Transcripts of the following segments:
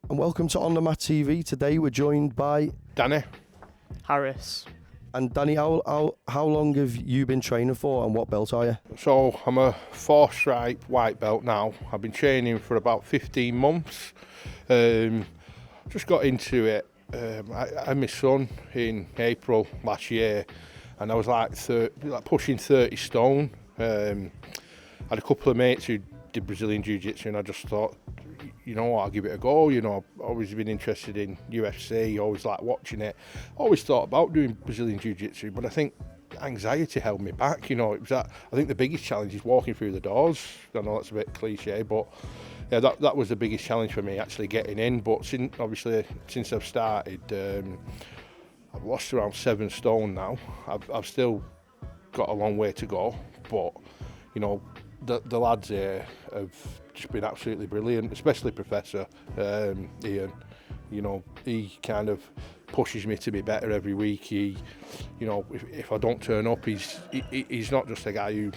And welcome to OnTheMat TV. Today we're joined by Danny. Harris. And Danny, how long have you been training for and what belt are you? So I'm a 4-stripe white belt now. I've been training for about 15 months. Just got into it. I had my son in April last year and I was like pushing 30 stone. I had a couple of mates who did Brazilian Jiu Jitsu and I just thought, you know what, I'll give it a go. You know, I've always been interested in UFC, always liked watching it. Always thought about doing Brazilian Jiu Jitsu, but I think anxiety held me back. You know, it was that. I think the biggest challenge is walking through the doors. I know that's a bit cliche, but yeah, that was the biggest challenge for me, actually getting in. But since I've started, I've lost around 7 stone now. I've still got a long way to go, but you know, the lads here have just been absolutely brilliant, especially Professor Ian. You know, he kind of pushes me to be better every week. He, you know, if I don't turn up, he's not just a guy who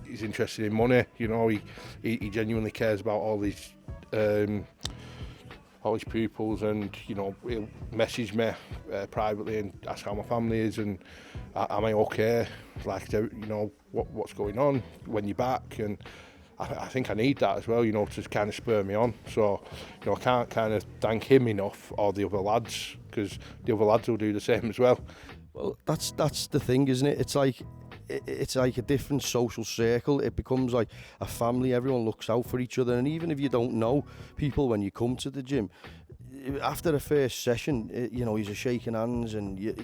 is interested in money. You know, he genuinely cares about all his pupils, and you know, he'll message me privately and ask how my family is and am I okay, like, you know, what's going on, when you're back. And I think I need that as well, you know, to kind of spur me on. So, you know, I can't kind of thank him enough, or the other lads, because the other lads will do the same as well. Well, that's the thing, isn't it? It's like a different social circle. It becomes like a family. Everyone looks out for each other, and even if you don't know people when you come to the gym, after the first session, you know, you're shaking hands and you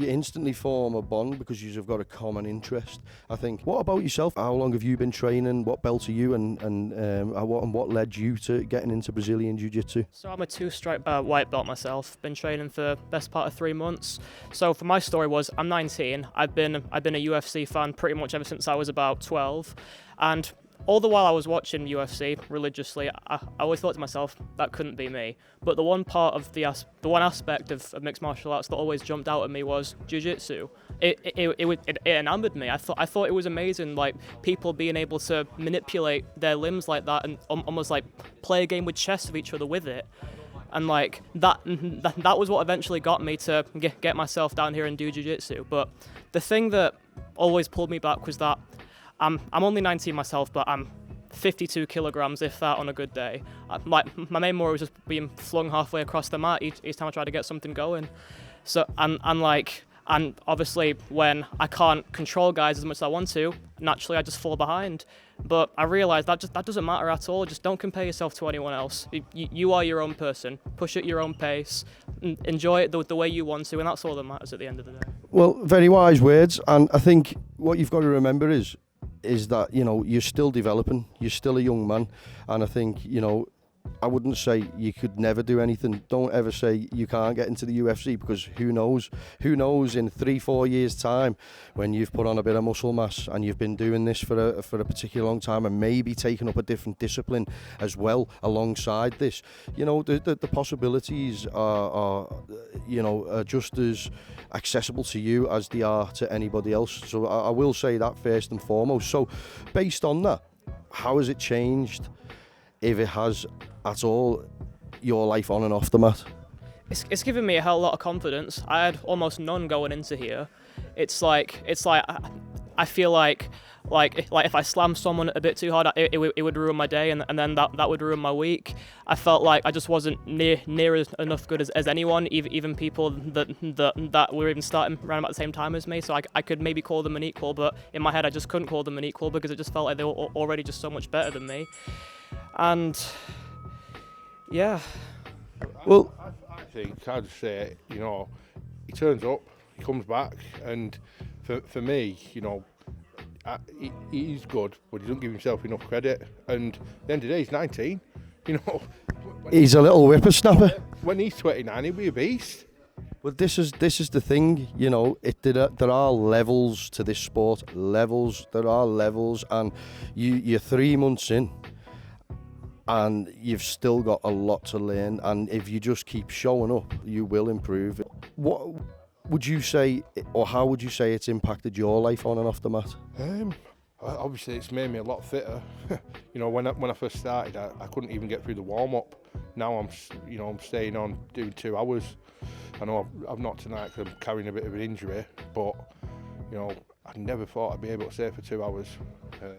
instantly form a bond because you've got a common interest, I think. What about yourself? How long have you been training? What belt are you, and what led you to getting into Brazilian Jiu Jitsu? So I'm a 2-stripe white belt myself. Been training for the best part of 3 months. So for my story was, I'm 19. I've been a UFC fan pretty much ever since I was about 12, and all the while I was watching UFC religiously, I always thought to myself, that couldn't be me. But the one aspect of mixed martial arts that always jumped out at me was jiu-jitsu. It enamored me. I thought it was amazing, like people being able to manipulate their limbs like that and almost like play a game with chess with each other with it. And like that was what eventually got me to get myself down here and do jiu-jitsu. But the thing that always pulled me back was that I'm only 19 myself, but I'm 52 kilograms, if that, on a good day. My main worry was just being flung halfway across the mat each time I tried to get something going. So and obviously when I can't control guys as much as I want to, naturally I just fall behind. But I realised that doesn't matter at all. Just don't compare yourself to anyone else. You are your own person. Push at your own pace. Enjoy it the way you want to, and that's all that matters at the end of the day. Well, very wise words, and I think what you've got to remember is that, you know, you're still developing, you're still a young man, and I think, you know, I wouldn't say you could never do anything. Don't ever say you can't get into the UFC, because who knows in 3-4 years time, when you've put on a bit of muscle mass and you've been doing this for a particular long time and maybe taking up a different discipline as well alongside this, you know, the possibilities are you know, are just as accessible to you as they are to anybody else. So I will say that first and foremost. So based on that, how has it changed, if it has at all, your life on and off the mat? It's given me a hell of a lot of confidence. I had almost none going into here. It's like I feel like if I slammed someone a bit too hard, it would ruin my day, and then that would ruin my week. I felt like I just wasn't near enough good as anyone, even people that were even starting around about the same time as me. So I could maybe call them an equal, but in my head I just couldn't call them an equal because it just felt like they were already just so much better than me. And yeah. Well, I think I'd say, you know, he turns up, he comes back, and for me, you know, he's good, but he doesn't give himself enough credit. And at the end of the day, he's 19. You know, he's a little whippersnapper. When he's 29, he'll be a beast. But this is the thing, you know. There are levels to this sport. There are levels, and you're 3 months in, and you've still got a lot to learn. And if you just keep showing up, you will improve. What would you say, or how would you say it's impacted your life on and off the mat? Obviously, it's made me a lot fitter. You know, when I first started, I couldn't even get through the warm-up. Now I'm staying on doing 2 hours. I know I've not tonight because I'm carrying a bit of an injury, but you know, I never thought I'd be able to stay for 2 hours.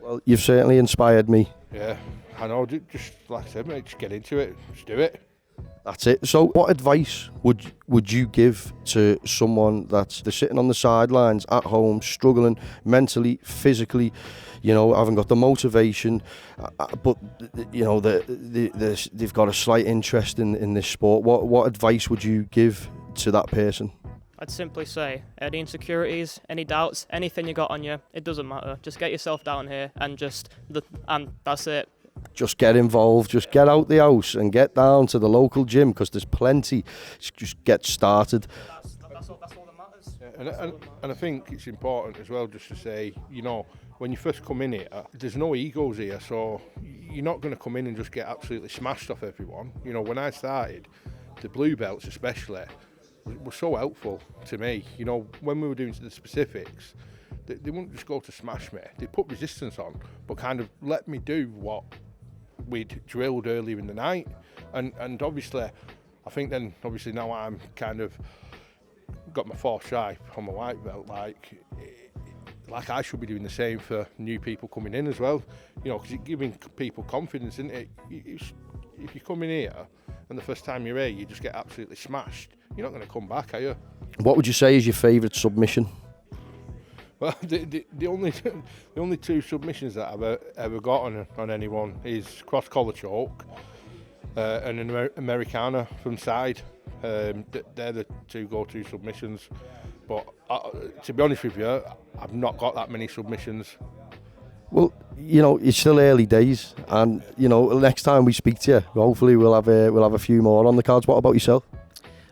Well, you've certainly inspired me. Yeah, I know. Just like I said, mate, just get into it. Just do it. That's it. So what advice would you give to someone that's they're sitting on the sidelines at home, struggling mentally, physically, you know, haven't got the motivation, but you know they've got a slight interest in this sport? What advice would you give to that person? I'd simply say, any insecurities, any doubts, anything you got on you, it doesn't matter. Just get yourself down here and and that's it. Just get involved, just get out the house and get down to the local gym, because there's plenty. Just get started. That's all that matters. Yeah, and I think it's important as well just to say, you know, when you first come in here, there's no egos here, so you're not going to come in and just get absolutely smashed off everyone. You know, when I started, the blue belts especially were so helpful to me. You know, when we were doing the specifics, they wouldn't just go to smash me. They put resistance on, but kind of let me do what we'd drilled earlier in the night. And obviously, I think then, obviously now I'm kind of got my 4th stripe on my white belt, like I should be doing the same for new people coming in as well. You know, because it's giving people confidence, isn't it? If you come in here and the first time you're here, you just get absolutely smashed, you're not going to come back, are you? What would you say is your favourite submission? Well, the only 2 submissions that I've ever got on anyone is cross collar choke and an Americana from side. They're the 2 go-to submissions. But to be honest with you, I've not got that many submissions. Well, you know, it's still early days, and you know, next time we speak to you, hopefully we'll have a few more on the cards. What about yourself?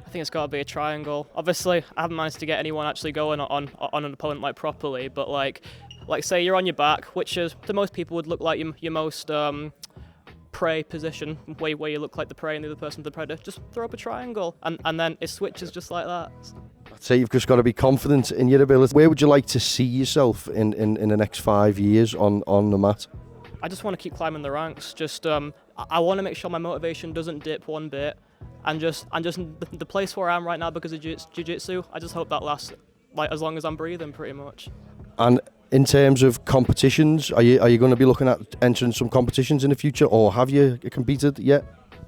I think it's got to be a triangle. Obviously, I haven't managed to get anyone actually going on an opponent like properly, but like say you're on your back, which is to most people would look like your most prey position, where you look like the prey and the other person the predator. Just throw up a triangle, and then it switches just like that. I'd say you've just got to be confident in your ability. Where would you like to see yourself in the next 5 years on the mat? I just want to keep climbing the ranks. Just I want to make sure my motivation doesn't dip one bit. And just the place where I am right now because of Jiu Jitsu, I just hope that lasts like as long as I'm breathing, pretty much. And in terms of competitions, are you going to be looking at entering some competitions in the future, or have you competed yet?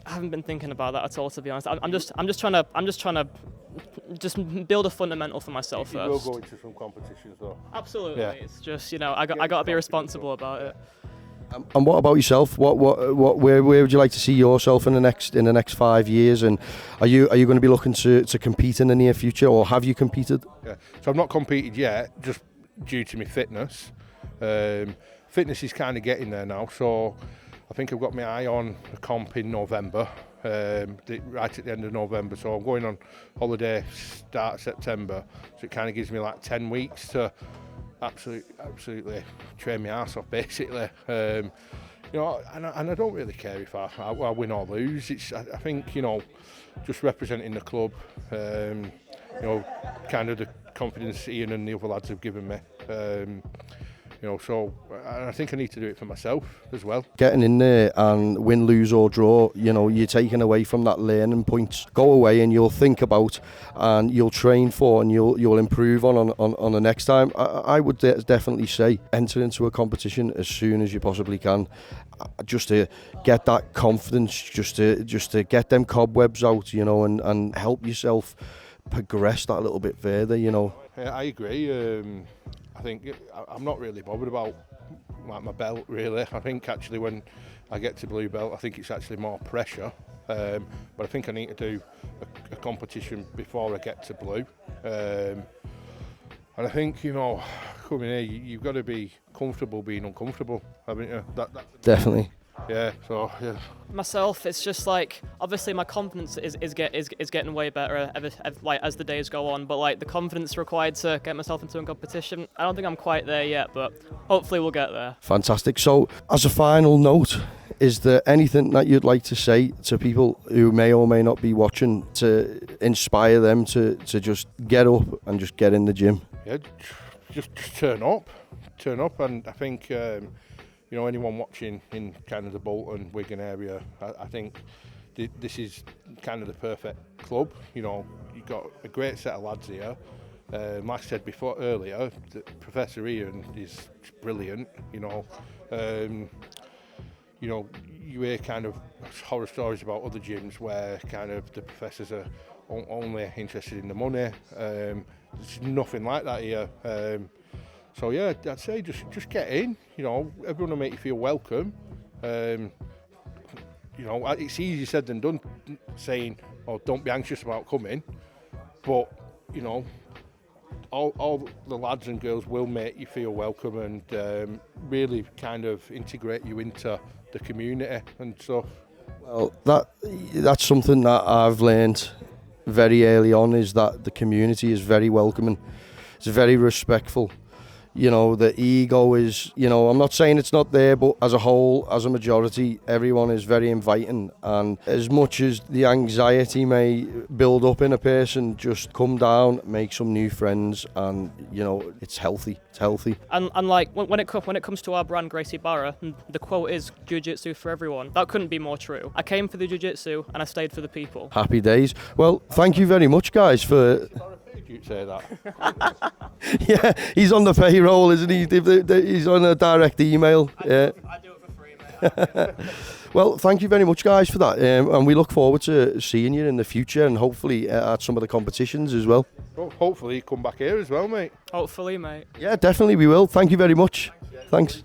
I haven't been thinking about that at all, to be honest. I'm just trying to build a fundamental for myself first. You will go into some competitions though. Absolutely. Yeah. It's just, you know, I got to be responsible about it. And what about yourself? Where would you like to see yourself in the next 5 years? And are you going to be looking to compete in the near future, or have you competed? Yeah. So I've not competed yet, just due to my fitness. Fitness is kind of getting there now, so I think I've got my eye on a comp in November, right at the end of November. So I'm going on holiday start of September, so it kind of gives me like 10 weeks to absolutely train my ass off, basically. You know, and I don't really care if I win or lose. I think, you know, just representing the club, you know, kind of the confidence Ian and the other lads have given me. You know, so I think I need to do it for myself as well. Getting in there and win, lose or draw, you know, you're taken away from that learning point. Go away and you'll think about and you'll train for and you'll improve on the next time. I would definitely say enter into a competition as soon as you possibly can, just to get that confidence, just to get them cobwebs out, you know, and help yourself progress that little bit further, you know. Yeah, I agree. I think I'm not really bothered about like my belt, really. I think actually when I get to blue belt, I think it's actually more pressure. But I think I need to do a competition before I get to blue. And I think, you know, coming here, you've got to be comfortable being uncomfortable, haven't you? Definitely. Yeah, so yeah. Myself, it's just like, obviously my confidence is getting way better like as the days go on, but like the confidence required to get myself into a competition, I don't think I'm quite there yet, but hopefully we'll get there. Fantastic. So as a final note, is there anything that you'd like to say to people who may or may not be watching to inspire them to just get up and just get in the gym? Yeah, just turn up. turn up, and I think you know, anyone watching in kind of the Bolton, Wigan area, I think this is kind of the perfect club. You know, you've got a great set of lads here. Like I said earlier, Professor Ian is brilliant. You know, you hear kind of horror stories about other gyms where kind of the professors are only interested in the money. There's nothing like that here. So yeah, I'd say just get in. You know, everyone will make you feel welcome. You know, it's easier said than done saying, "Oh, don't be anxious about coming," but you know, all the lads and girls will make you feel welcome and really kind of integrate you into the community and stuff. Well, that's something that I've learned very early on, is that the community is very welcoming. It's very respectful. You know, the ego is, you know, I'm not saying it's not there, but as a whole, as a majority, everyone is very inviting. And as much as the anxiety may build up in a person, just come down, make some new friends, and, you know, it's healthy. It's healthy. And like when it comes to our brand, Gracie Barra, the quote is Jiu Jitsu for everyone. That couldn't be more true. I came for the Jiu Jitsu and I stayed for the people. Happy days. Well, thank you very much, guys, for... You'd say that. Yeah, he's on the payroll, isn't he? He's on a direct email. Yeah. I do it for free, mate. Well, thank you very much, guys, for that. And we look forward to seeing you in the future, and hopefully at some of the competitions as well. Well, hopefully you come back here as well, mate. Hopefully, mate. Yeah, definitely we will. Thank you very much. Thanks.